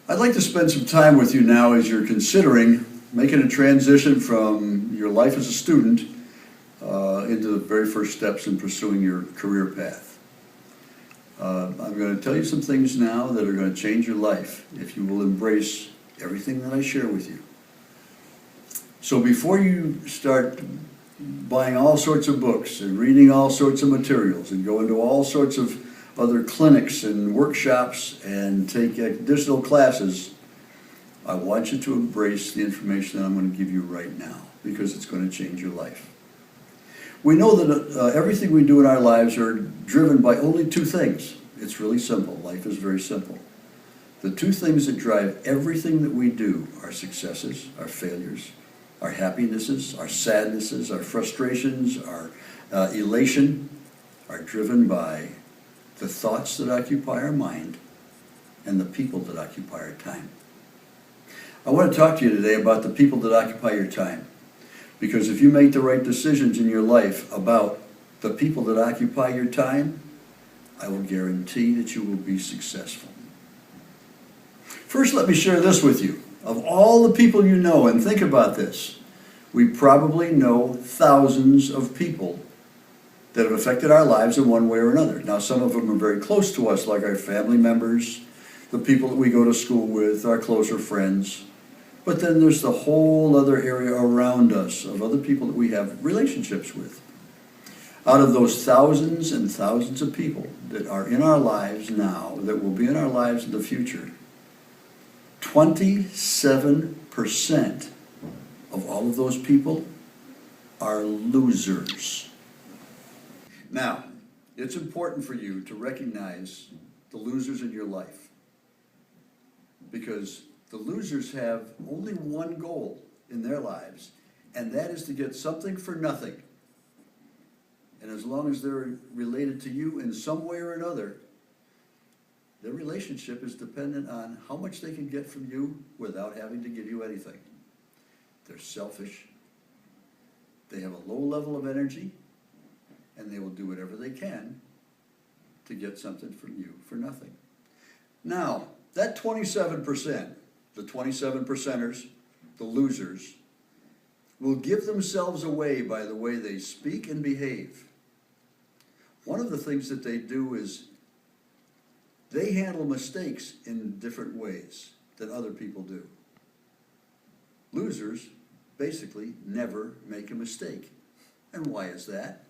I'd like to spend some time with you now as you're considering making a transition from your life as a student into the very first steps in pursuing your career path. I'm going to tell you some things now that are going to change your life if you will embrace everything that I share with you. So before you start buying all sorts of books and reading all sorts of materials and go into all sorts of other clinics and workshops and take additional classes, I want you to embrace the information that I'm going to give you right now because it's going to change your life. We know that everything we do in our lives are driven by only two things. It's really simple. Life is very simple. The two things that drive everything that we do, our successes, our failures, our happinesses, our sadnesses, our frustrations, our elation, are driven by the thoughts that occupy our mind and the people that occupy our time. I want to talk to you today about the people that occupy your time. Because if you make the right decisions in your life about the people that occupy your time, I will guarantee that you will be successful. First, let me share this with you. Of all the people you know, and think about this, we probably know thousands of people that have affected our lives in one way or another. Now, some of them are very close to us, like our family members, the people that we go to school with, our closer friends. But then there's the whole other area around us of other people that we have relationships with. Out of those thousands and thousands of people that are in our lives now, that will be in our lives in the future, 27% of all of those people are losers. Now, it's important for you to recognize the losers in your life, because the losers have only one goal in their lives, and that is to get something for nothing. And as long as they're related to you in some way or another, their relationship is dependent on how much they can get from you without having to give you anything. They're selfish, they have a low level of energy, and they will do whatever they can to get something from you for nothing. Now, that 27%, the 27%ers, the losers, will give themselves away by the way they speak and behave. One of the things that they do is they handle mistakes in different ways than other people do. Losers basically never make a mistake. And why is that?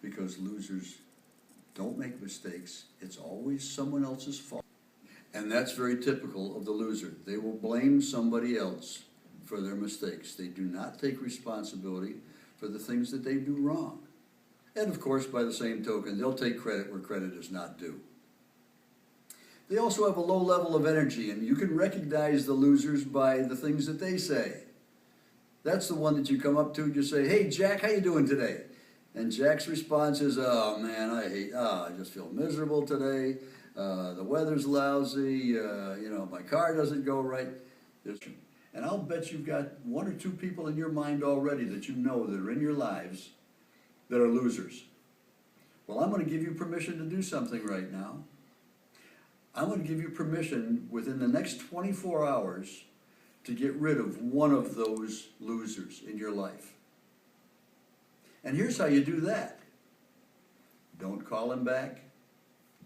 Because losers don't make mistakes. It's always someone else's fault. And that's very typical of the loser. They will blame somebody else for their mistakes. They do not take responsibility for the things that they do wrong. And of course, by the same token, they'll take credit where credit is not due. They also have a low level of energy, and you can recognize the losers by the things that they say. That's the one that you come up to and you say, "Hey, Jack, how you doing today?" And Jack's response is, "Oh man, I just feel miserable today. The weather's lousy, my car doesn't go right." And I'll bet you've got one or two people in your mind already that you know that are in your lives that are losers. Well, I'm going to give you permission to do something right now. I'm going to give you permission within the next 24 hours to get rid of one of those losers in your life. And here's how you do that. Don't call him back.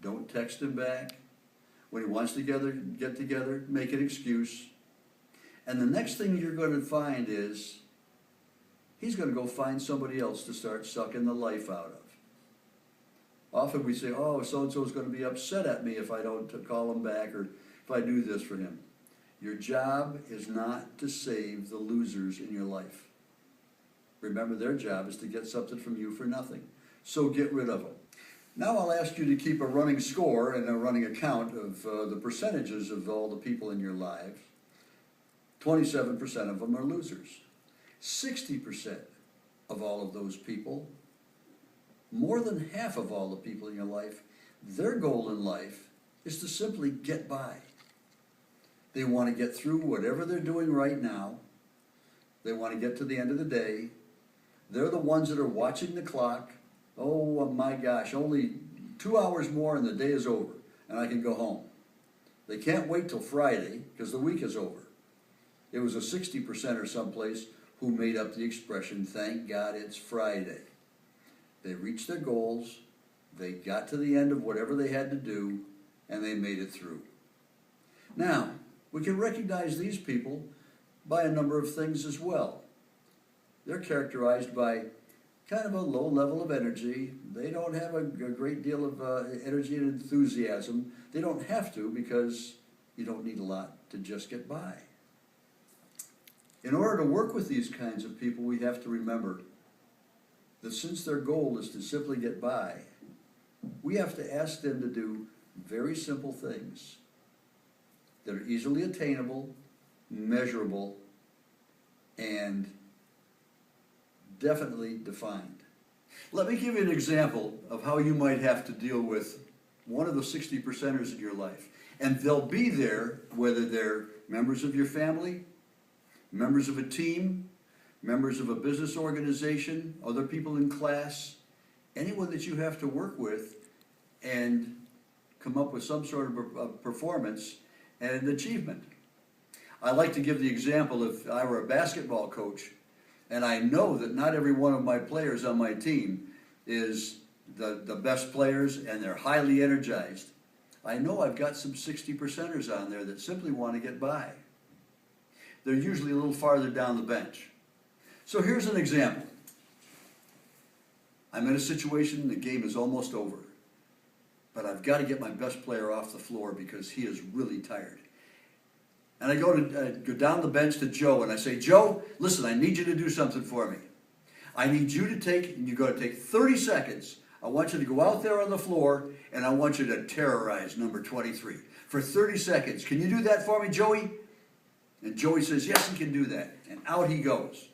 Don't text him back. When he wants to get together, make an excuse. And the next thing you're going to find is he's going to go find somebody else to start sucking the life out of. Often we say, "Oh, so-and-so is going to be upset at me if I don't call him back or if I do this for him." Your job is not to save the losers in your life. Remember, their job is to get something from you for nothing. So get rid of them. Now I'll ask you to keep a running score and a running account of the percentages of all the people in your life. 27% of them are losers. 60% of all of those people, more than half of all the people in your life, their goal in life is to simply get by. They want to get through whatever they're doing right now. They want to get to the end of the day. They're the ones that are watching the clock. Oh my gosh, only 2 hours more and the day is over and I can go home. They can't wait till Friday because the week is over. It was a 60% or someplace who made up the expression, thank God it's Friday. They reached their goals, they got to the end of whatever they had to do, and they made it through. Now, we can recognize these people by a number of things as well. They're characterized by kind of a low level of energy. They don't have a great deal of energy and enthusiasm. They don't have to because you don't need a lot to just get by. In order to work with these kinds of people, we have to remember that since their goal is to simply get by, we have to ask them to do very simple things that are easily attainable, measurable, and definitely defined. Let me give you an example of how you might have to deal with one of the 60%ers in your life. And they'll be there whether they're members of your family, members of a team, members of a business organization, other people in class, anyone that you have to work with and come up with some sort of a performance and an achievement. I like to give the example if I were a basketball coach and I know that not every one of my players on my team is the best players and they're highly energized. I know I've got some 60%ers on there that simply want to get by. They're usually a little farther down the bench. So here's an example. I'm in a situation, the game is almost over, but I've got to get my best player off the floor because he is really tired. And I go down the bench to Joe and I say, Joe, listen, I need you to do something for me. I need you to take, and you're going to take 30 seconds. I want you to go out there on the floor and I want you to terrorize number 23 for 30 seconds. Can you do that for me, Joey? And Joey says, yes, he can do that. And out he goes.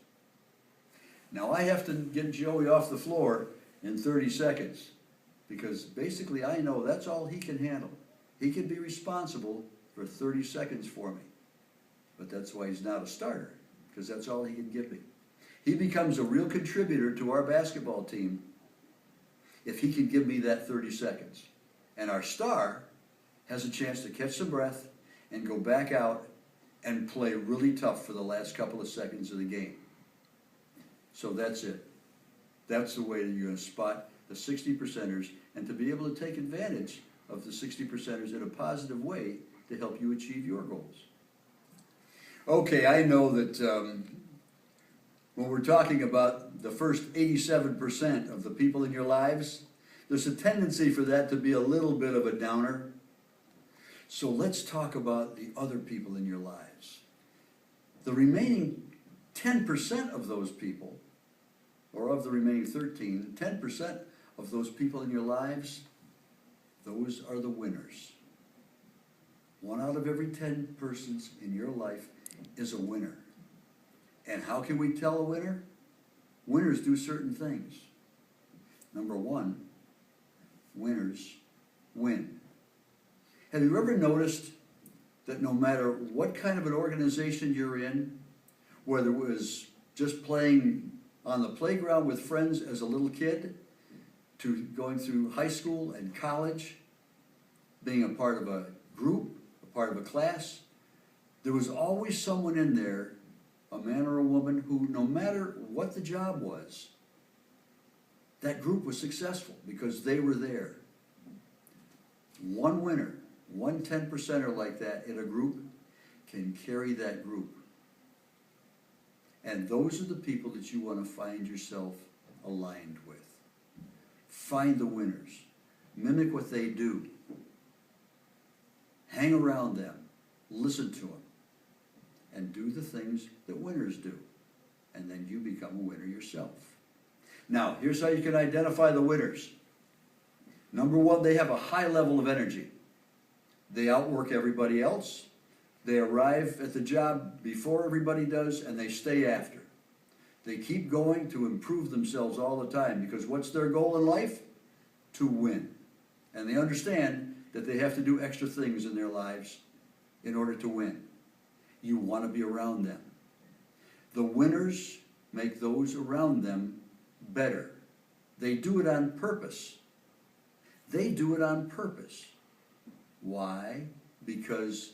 Now I have to get Joey off the floor in 30 seconds because basically I know that's all he can handle. He can be responsible for 30 seconds for me. But that's why he's not a starter, because that's all he can give me. He becomes a real contributor to our basketball team if he can give me that 30 seconds. And our star has a chance to catch some breath and go back out and play really tough for the last couple of seconds of the game. So that's it. That's the way that you're going to spot the 60%ers and to be able to take advantage of the 60%ers in a positive way to help you achieve your goals. Okay, I know that when we're talking about the first 87% of the people in your lives, there's a tendency for that to be a little bit of a downer. So let's talk about the other people in your lives. The remaining 10% of those people, or of the remaining 13, 10% of those people in your lives, those are the winners. 1 out of every 10 persons in your life is a winner. And how can we tell a winner? Winners do certain things. Number one, winners win. Have you ever noticed that no matter what kind of an organization you're in, whether it was just playing on the playground with friends as a little kid, to going through high school and college, being a part of a group, a part of a class, there was always someone in there, a man or a woman, who no matter what the job was, that group was successful because they were there. One winner, one 10%er like that in a group can carry that group. And those are the people that you want to find yourself aligned with. Find the winners. Mimic what they do. Hang around them. Listen to them. And do the things that winners do. And then you become a winner yourself. Now, here's how you can identify the winners. Number one, they have a high level of energy. They outwork everybody else. They arrive at the job before everybody does, and they stay after. They keep going to improve themselves all the time, because what's their goal in life? To win. And they understand that they have to do extra things in their lives in order to win. You want to be around them. The winners make those around them better. They do it on purpose. They do it on purpose. Why? because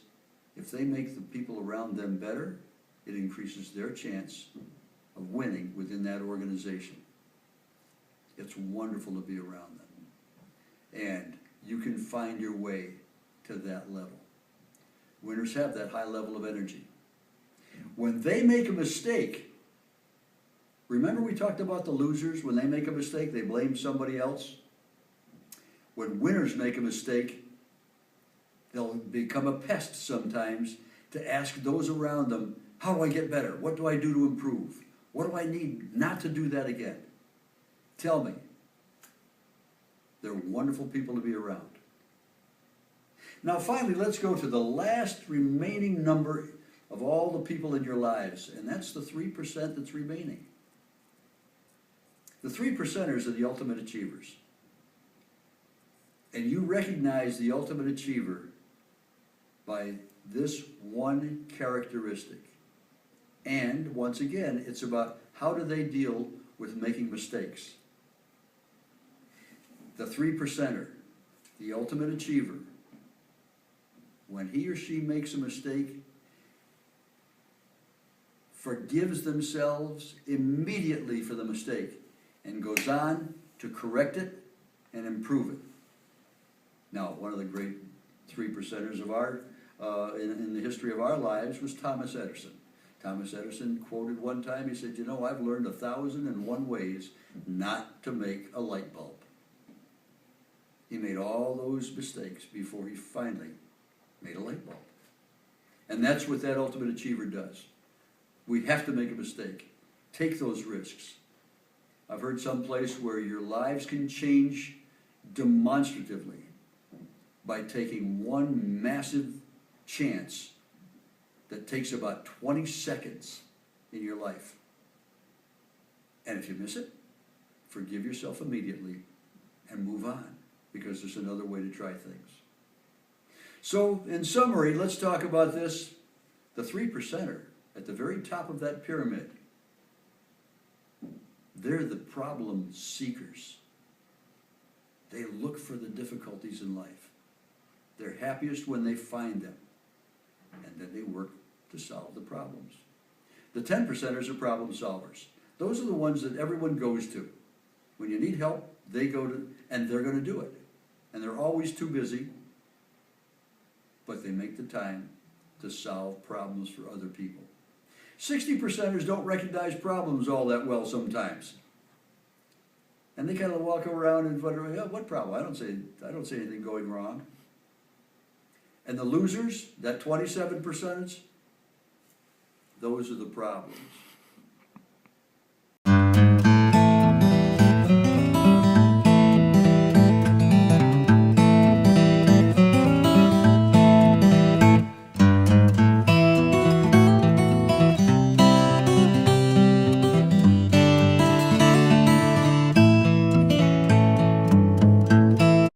if they make the people around them better, it increases their chance of winning within that organization. It's wonderful to be around them. And you can find your way to that level. Winners have that high level of energy. When they make a mistake, remember we talked about the losers? When they make a mistake, they blame somebody else. When winners make a mistake, they'll become a pest sometimes to ask those around them, how do I get better? What do I do to improve? What do I need not to do that again? Tell me. They're wonderful people to be around. Now finally, let's go to the last remaining number of all the people in your lives, and that's the 3% that's remaining. The 3%ers are the ultimate achievers. And you recognize the ultimate achiever by this one characteristic. And once again, it's about how do they deal with making mistakes. The 3%er, the ultimate achiever, when he or she makes a mistake, forgives themselves immediately for the mistake and goes on to correct it and improve it. Now, one of the great 3%ers of our, in the history of our lives was Thomas Edison. Thomas Edison quoted one time, he said, you know, I've learned 1,001 ways not to make a light bulb. He made all those mistakes before he finally made a light bulb. And that's what that ultimate achiever does. We have to make a mistake. Take those risks. I've heard someplace where your lives can change demonstratively by taking one massive chance that takes about 20 seconds in your life. And if you miss it, forgive yourself immediately and move on, because there's another way to try things. So, in summary, let's talk about this. The 3%er at the very top of that pyramid, they're the problem seekers. They look for the difficulties in life. They're happiest when they find them, and then they work to solve the problems. The 10%ers are problem solvers. Those are the ones that everyone goes to. When you need help, they go to, and they're going to do it. And they're always too busy, but they make the time to solve problems for other people. 60%ers don't recognize problems all that well sometimes. And they kind of walk around and wonder, yeah, what problem? I don't see anything going wrong. And the losers, that 27%, those are the problems.